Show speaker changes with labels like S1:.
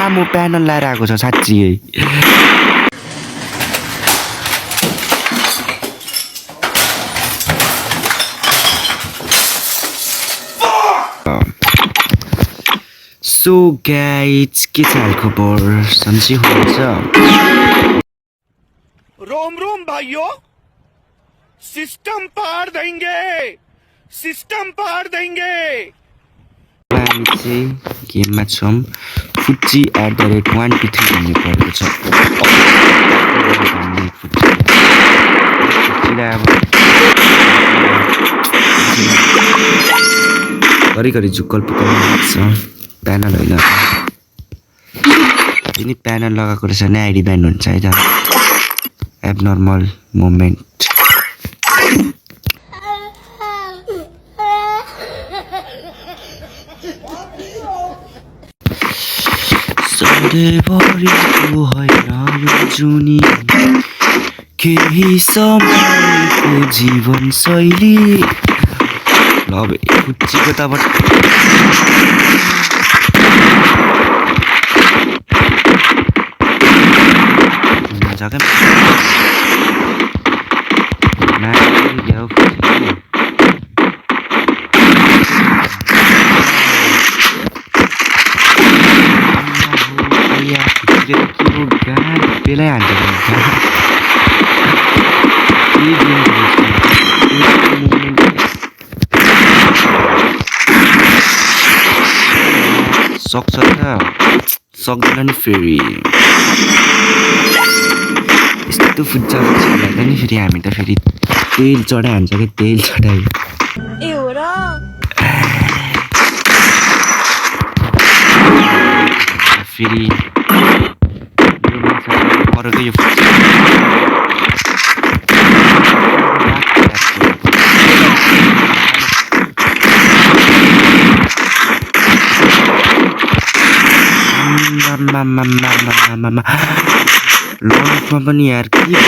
S1: लामो प्यानल लाएर आएको छ साँच्ची सो गाइज के छ हालखबर सन्चै हुनुहुन्छ
S2: रोम रोम भाइयों सिस्टम पार देंगे
S1: हामी चाहिँ गेममा छौँ फुच्ची @123 भन्ने परेको छ घरिघरि झुक्कल पुक्कल लाग्छ प्यानल होइन पनि प्यानल लगाएको रहेछ भने आइडी ब्यान हुन्छ है त एबनर्मल मोमेन्ट सधैँभरिको होइन यो जुनी केही समयको जीवन शैली ल फुच्चीको तबाट मजाकै बेलै हान्छ सक्छ त सक्दैन नि फेरि यस्तो फुच्चा लाग्दैन नि फेरि हामी त फेरि तेल चढाइहाल्छ कि तेल चढाइ फेरि अरूकै यो लन्चमा पनि यार के